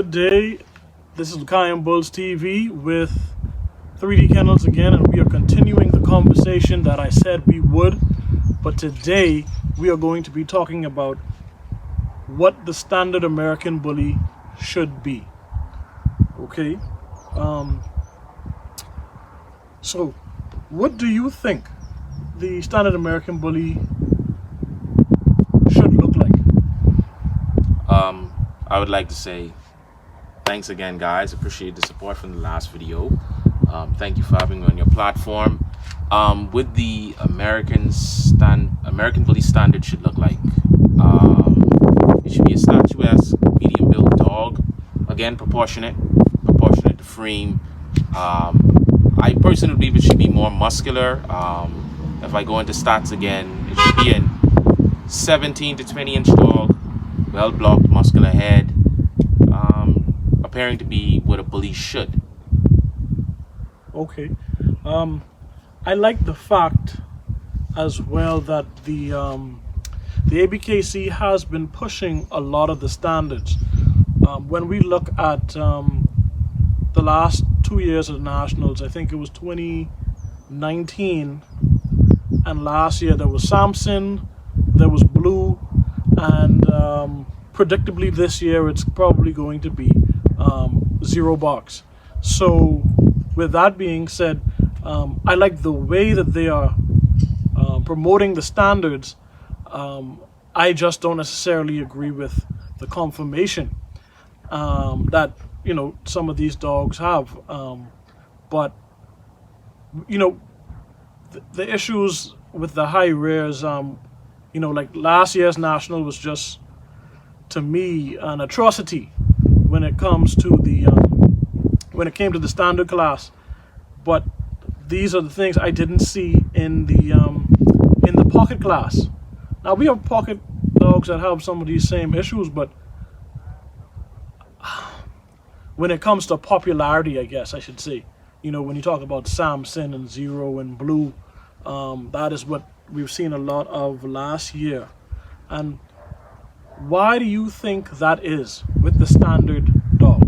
Good day. This is Kayam Bulls TV with 3D Kennels again, and we are continuing the conversation that I said we would. But today we are going to be talking about what the standard American bully should be. Okay. So, what do you think the standard American bully should look like? I would like to say thanks again, guys. Appreciate the support from the last video. Thank you for having me on your platform. With the American bully standard should look like, it should be a statuesque, medium built dog. Again, proportionate to frame. I personally believe it should be more muscular. If I go into stats again, it should be a 17 to 20 inch dog, well blocked, muscular head, appearing to be what a bully should. Okay. I like the fact as well that the ABKC has been pushing a lot of the standards. When we look at the last 2 years of the Nationals, I think it was 2019, and last year there was Samson, there was Blue, and predictably this year it's probably going to be Zero Box. So with that being said, I like the way that they are promoting the standards. I just don't necessarily agree with the confirmation that some of these dogs have. But the issues with the high rears, like last year's national was just, to me, an atrocity when it comes to when it came to the standard class. But these are the things I didn't see in the pocket class. Now we have pocket dogs that have some of these same issues, but when it comes to popularity, I guess I should say, when you talk about Samson and Zero and Blue, that is what we've seen a lot of last year. And why do you think that is with the standard dog?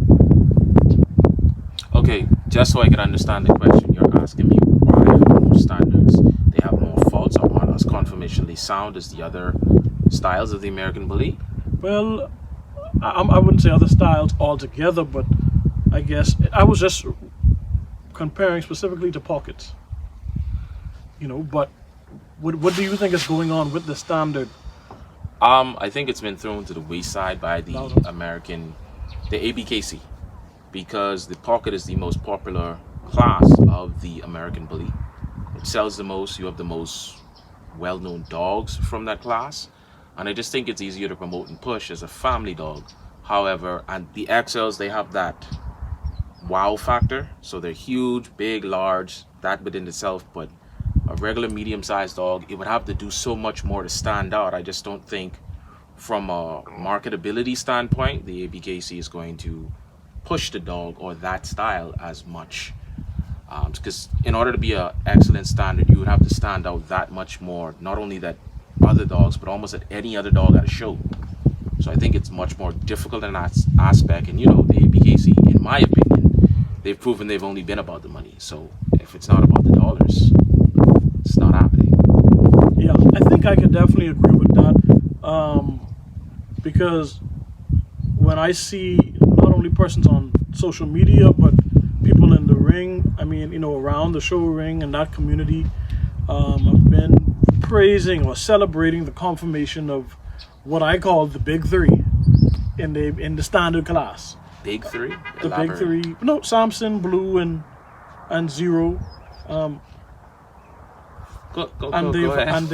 Okay, just so I can understand the question, you're asking me why more standards, they have more faults, or aren't as conformationally sound as the other styles of the American bully? Well, I wouldn't say other styles altogether, but I guess I was just comparing specifically to pockets. But what do you think is going on with the standard? I think it's been thrown to the wayside by the ABKC, because the pocket is the most popular class of the American bully. It sells the most. You have the most well-known dogs from that class, and I just think it's easier to promote and push as a family dog. However, and the XLs, they have that wow factor, so they're huge, big, large, that within itself. But a regular medium-sized dog, it would have to do so much more to stand out. I just don't think from a marketability standpoint the ABKC is going to push the dog or that style as much, because in order to be an excellent standard, you would have to stand out that much more, not only that other dogs, but almost at any other dog at a show. So I think it's much more difficult in that aspect. And the ABKC, in my opinion, they've proven they've only been about the money. So if it's not about the dollars, it's not happening. Yeah, I think I can definitely agree with that, because when I see not only persons on social media, but people in the ring, around the show ring and that community, have been praising or celebrating the confirmation of what I call the big three in the standard class. Big three? The big three. No, Samson, Blue, and Zero. Go ahead.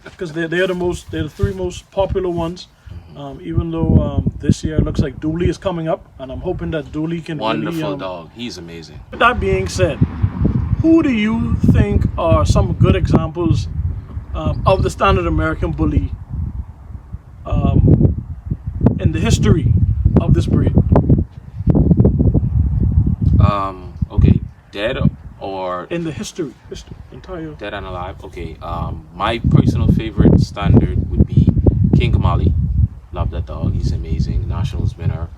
Because they're the three most popular ones. Even though this year it looks like Dooley is coming up, and I'm hoping that Dooley can wonderful dog. He's amazing. With that being said, who do you think are some good examples of the standard American bully in the history of this breed? Okay, dead or in the history entire dead and alive. Okay, my personal favorite standard would be King Kamali. Love that dog. He's amazing. Nationals winner.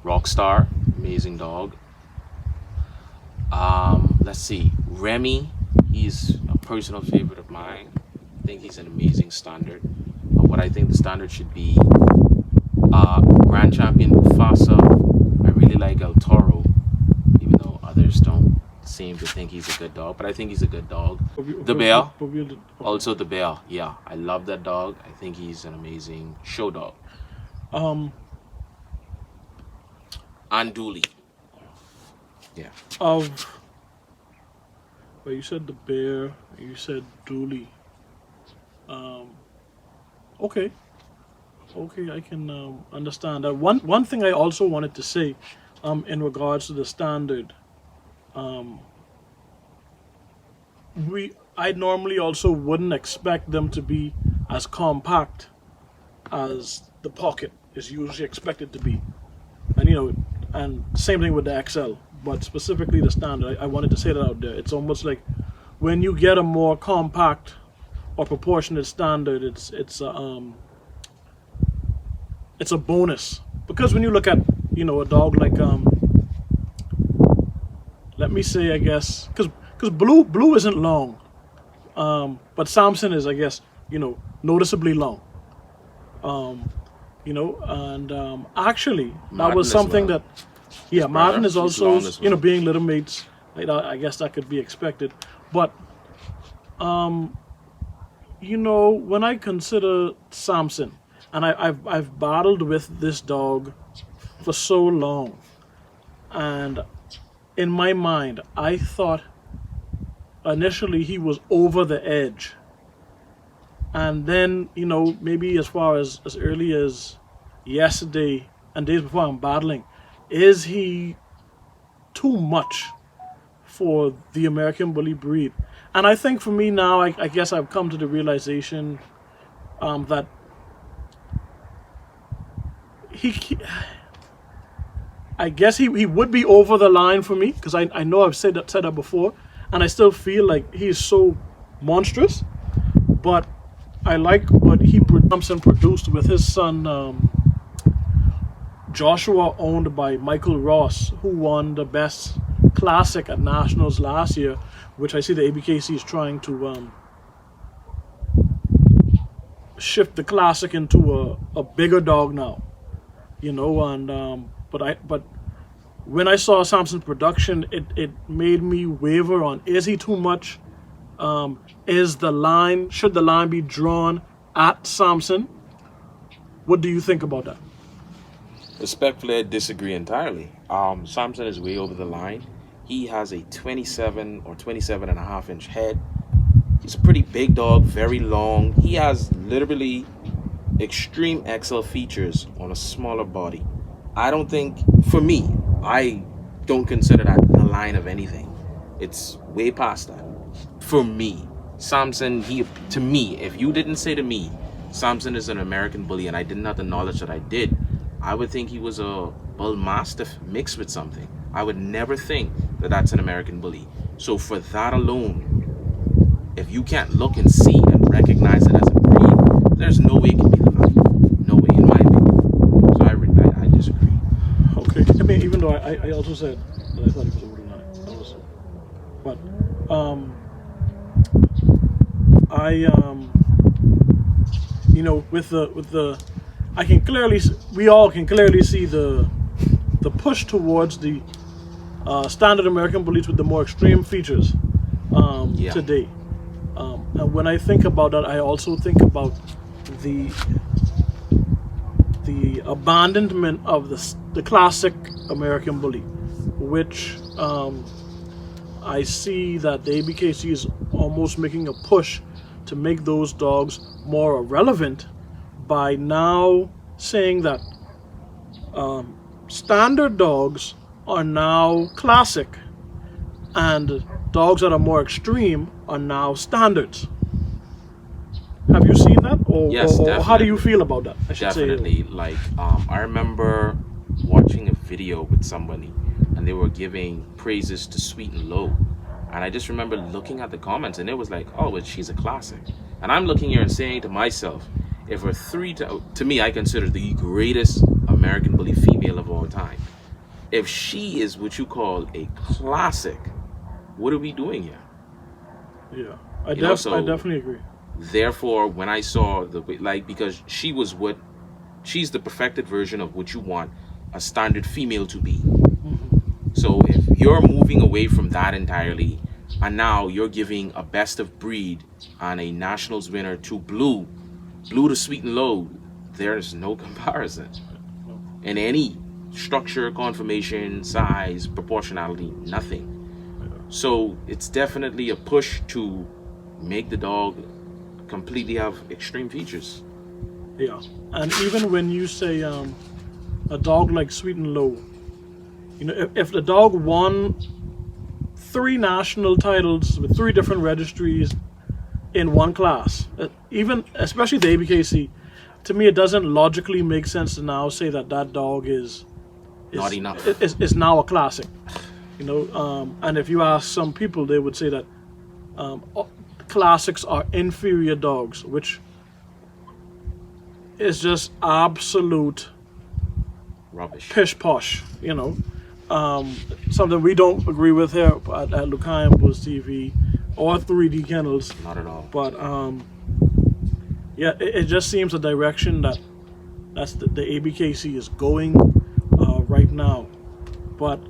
Rockstar, amazing dog. Let's see, Remy, he's a personal favorite of mine. I think he's an amazing standard. What I think the standard should be, Grand Champion Mufasa. I really like El Toro, even though others don't seem to think he's a good dog, but I think he's a good dog. The Bear, also the Bear. Yeah, I love that dog. I think he's an amazing show dog. And Dooley. Yeah. Well, you said the Bear. You said Dooley. Okay. Okay, I can understand that. One thing I also wanted to say, in regards to the standard, I normally also wouldn't expect them to be as compact as the pocket is usually expected to be, and and same thing with the XL, but specifically the standard. I wanted to say that out there. It's almost like when you get a more compact or proportionate standard, it's a bonus, because when you look at a dog like let me say, I guess, because blue isn't long, but Samson is, I guess, noticeably long, and actually that Martin was as something well. that, yeah, Martin is He's also, long as well. being little mates, like, I guess that could be expected, but when I consider Samson, and I've battled with this dog for so long, and in my mind, I thought initially he was over the edge, and then maybe as far as early as yesterday and days before, I'm battling, is he too much for the American Bully breed? And I think for me now, I guess I've come to the realization that I guess he would be over the line for me, because I know I've said that before, and I still feel like he's so monstrous. But I like what Samson produced with his son Joshua, owned by Michael Ross, who won the best classic at Nationals last year, which I see the ABKC is trying to shift the classic into a bigger dog now, and but when I saw Samson's production, it made me waver on, is he too much? Should the line be drawn at Samson? What do you think about that? Respectfully, I disagree entirely. Samson is way over the line. He has a 27 or 27 and a half inch head. He's a pretty big dog, very long. He has literally extreme XL features on a smaller body. I don't think, for me, I don't consider that the line of anything. It's way past that. For me, Samson, to me, if you didn't say to me, Samson is an American Bully, and I didn't have the knowledge that I did, I would think he was a Bull Mastiff mixed with something. I would never think that that's an American Bully. So for that alone, if you can't look and see and recognize it as a breed, there's no way it can be the line. No way, in my opinion. So I disagree. Okay. I mean, even though I also said that I thought he was over the line. But with the we all can clearly see the push towards the standard American Bullies with the more extreme features today. And when I think about that, I also think about the abandonment of the classic American Bully, which I see that the ABKC is almost making a push to make those dogs more relevant by now saying that standard dogs are now classic and dogs that are more extreme are now standards. Have you seen that? Yes, or how do you feel about that? I should definitely. Like, I remember watching a video with somebody and they were giving praises to Sweet and Low. And I just remember looking at the comments and it was like, oh, well, she's a classic. And I'm looking here and saying to myself, if we're to me, I consider the greatest American Bully female of all time. if she is what you call a classic, what are we doing here? Yeah, I You know, definitely agree. therefore, when I saw because she's the perfected version of what you want a standard female to be. So if you're moving away from that entirely, and now you're giving a best of breed and a nationals winner to Blue to Sweet and Low, there's no comparison in any structure, conformation, size, proportionality, nothing. So it's definitely a push to make the dog completely have extreme features. Yeah, and even when you say a dog like Sweet and Low, you know, if the dog won 3 national titles with 3 different registries in one class, even especially the ABKC, to me it doesn't logically make sense to now say that that dog is Not enough. is now a classic. You know, and if you ask some people, they would say that classics are inferior dogs, which is just absolute Rubbish. pish posh. You know, something we don't agree with here at Lukai and Bulls TV or 3D Kennels. Not at all. But yeah, it just seems a direction that's the ABKC is going right now. But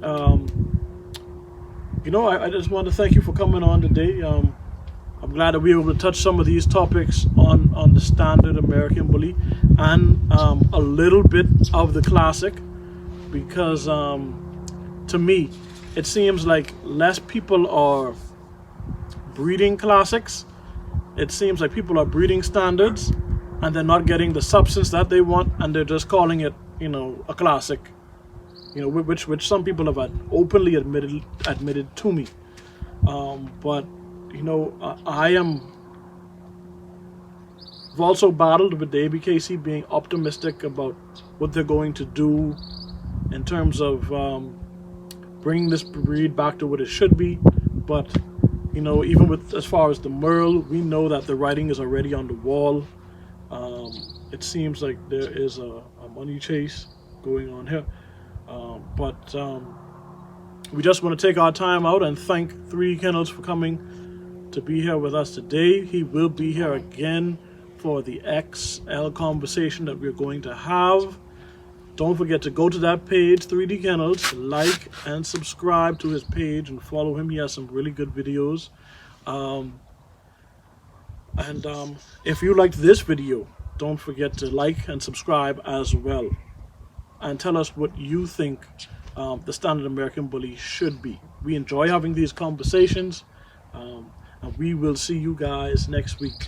you know, I just want to thank you for coming on today. I'm glad that we were able to touch some of these topics on the standard American Bully and a little bit of the classic, because to me it seems like less people are breeding classics. It seems like people are breeding standards and they're not getting the substance that they want, and they're just calling it, you know, a classic. You know, which some people have openly admitted to me. But you know, I've also battled with the ABKC being optimistic about what they're going to do in terms of bringing this breed back to what it should be. But you know, even with as far as the Merle, we know that the writing is already on the wall. It seems like there is a money chase going on here. But we just want to take our time out and thank 3 Kennels for coming to be here with us today. He will be here again for the XL conversation that we're going to have. Don't forget to go to that page, 3D Kennels, like and subscribe to his page and follow him. He has some really good videos. If you liked this video, don't forget to like and subscribe as well. And tell us what you think the standard American Bully should be. We enjoy having these conversations, and we will see you guys next week.